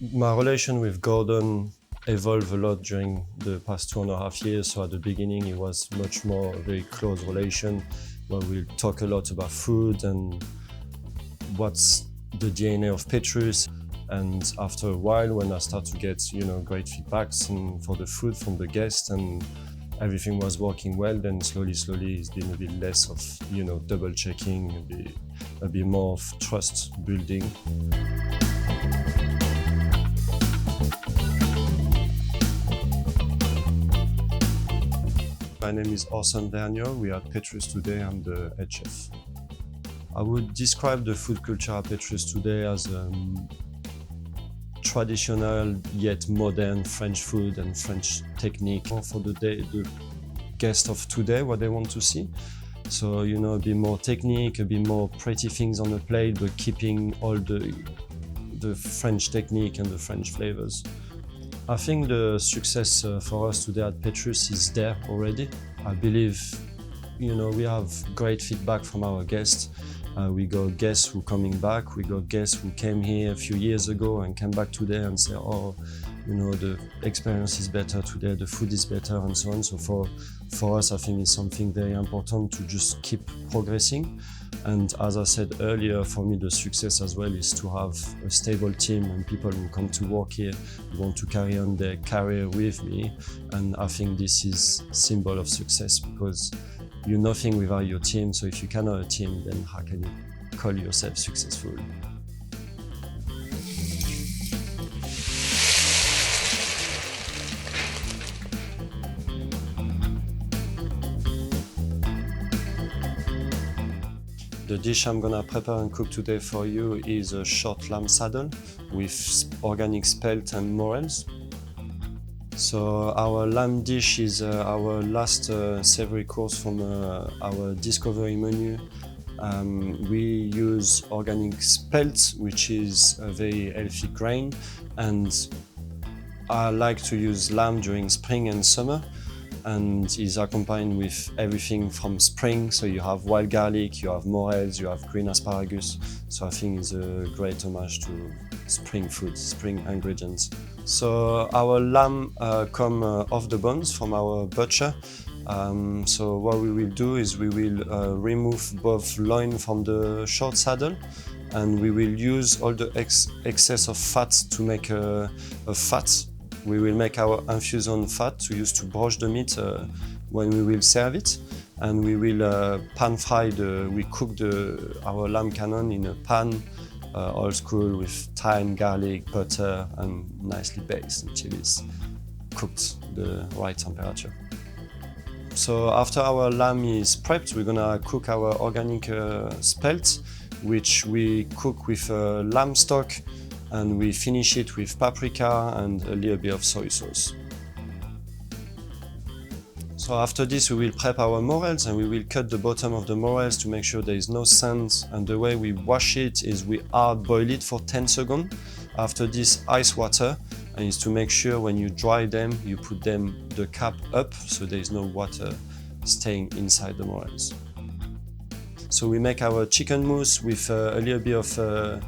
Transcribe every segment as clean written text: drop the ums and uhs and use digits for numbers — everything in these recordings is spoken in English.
My relation with Gordon evolved a lot during the past 2.5 years. So at the beginning, it was much more a very close relation where we talk a lot about food and what's the DNA of Petrus. And after a while, when I start to get, great feedbacks for the food from the guests and everything was working well, then slowly it's been a bit less of, double checking, a bit more of trust building. My name is Orson Vergnaud. We are at Petrus today. I'm the head chef. I would describe the food culture at Petrus today as traditional yet modern French food and French technique for the guest of today, what they want to see. So, a bit more technique, a bit more pretty things on the plate, but keeping all the French technique and the French flavors. I think the success for us today at Petrus is there already. I believe, we have great feedback from our guests. We got guests who are coming back. We got guests who came here a few years ago and came back today and say, the experience is better today, the food is better, and so on. So for us, I think it's something very important to just keep progressing. And as I said earlier, for me, the success as well is to have a stable team and people who come to work here, who want to carry on their career with me. And I think this is a symbol of success because you're nothing without your team. So if you cannot have a team, then how can you call yourself successful? The dish I'm gonna prepare and cook today for you is a short lamb saddle with organic spelt and morels. So our lamb dish is our last savory course from our discovery menu. We use organic spelt, which is a very healthy grain, and I like to use lamb during spring and summer, and is accompanied with everything from spring. So you have wild garlic, you have morels, you have green asparagus. So I think it's a great homage to spring food, spring ingredients. So our lamb come off the bones from our butcher. So what we will do is we will remove both loin from the short saddle, and we will use all the excess of fat to make a fat. We will make our infusion fat to use to broach the meat when we will serve it, and we will pan fry we cook our lamb cannon in a pan, old school, with thyme, garlic, butter, and nicely baked until it's cooked the right temperature. So after our lamb is prepped, we're gonna cook our organic spelt, which we cook with lamb stock, and we finish it with paprika and a little bit of soy sauce. So after this, we will prep our morels, and we will cut the bottom of the morels to make sure there is no sand. And the way we wash it is we hard boil it for 10 seconds. After this, ice water, and it's to make sure when you dry them, you put the cap up so there is no water staying inside the morels. So we make our chicken mousse with a little bit of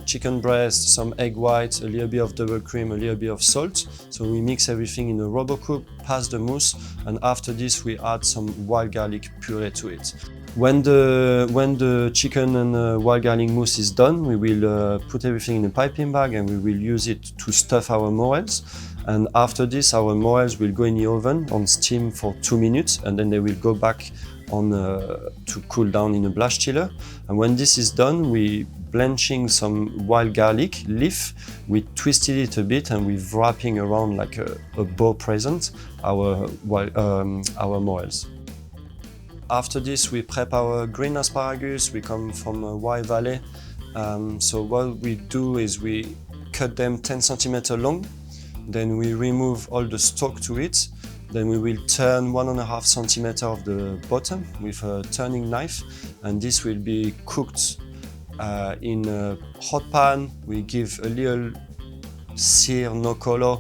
chicken breast, some egg whites, a little bit of double cream, a little bit of salt. So we mix everything in a rubber cup, pass the mousse, and after this we add some wild garlic puree to it. When the chicken and wild garlic mousse is done, we will put everything in a piping bag, and we will use it to stuff our morels. And after this, our morels will go in the oven on steam for 2 minutes, and then they will go back on to cool down in a blast chiller. And when this is done, we blanching some wild garlic leaf. We twisted it a bit, and we're wrapping around like a bow present our morels. After this, we prep our green asparagus. We come from Wye Valley. So what we do is we cut them 10 centimeters long. Then we remove all the stalk to it. Then we will turn 1.5 centimeters of the bottom with a turning knife, and this will be cooked in a hot pan. We give a little sear, no color,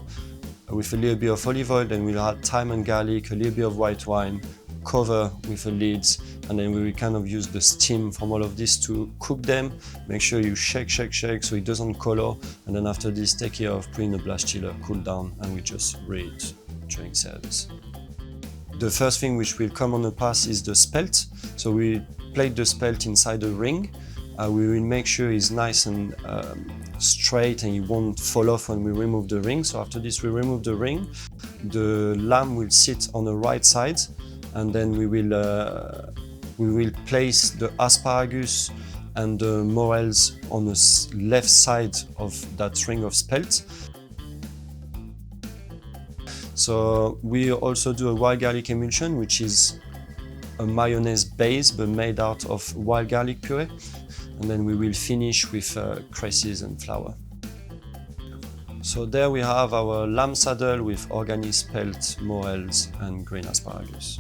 with a little bit of olive oil. Then we'll add thyme and garlic, a little bit of white wine, cover with a lid, and then we will kind of use the steam from all of this to cook them. Make sure you shake so it doesn't color, and then after this take care of putting the blast chiller, cool down, and we just read it during service. The first thing which will come on the pass is the spelt. So we plate the spelt inside a ring. We will make sure it's nice and straight and it won't fall off when we remove the ring. So after this we remove the ring. The lamb will sit on the right side, and then we will place the asparagus and the morels on the left side of that ring of spelt. So we also do a wild garlic emulsion, which is a mayonnaise base but made out of wild garlic puree, and then we will finish with cresses and flour. So there we have our lamb saddle with organic spelt, morels and green asparagus.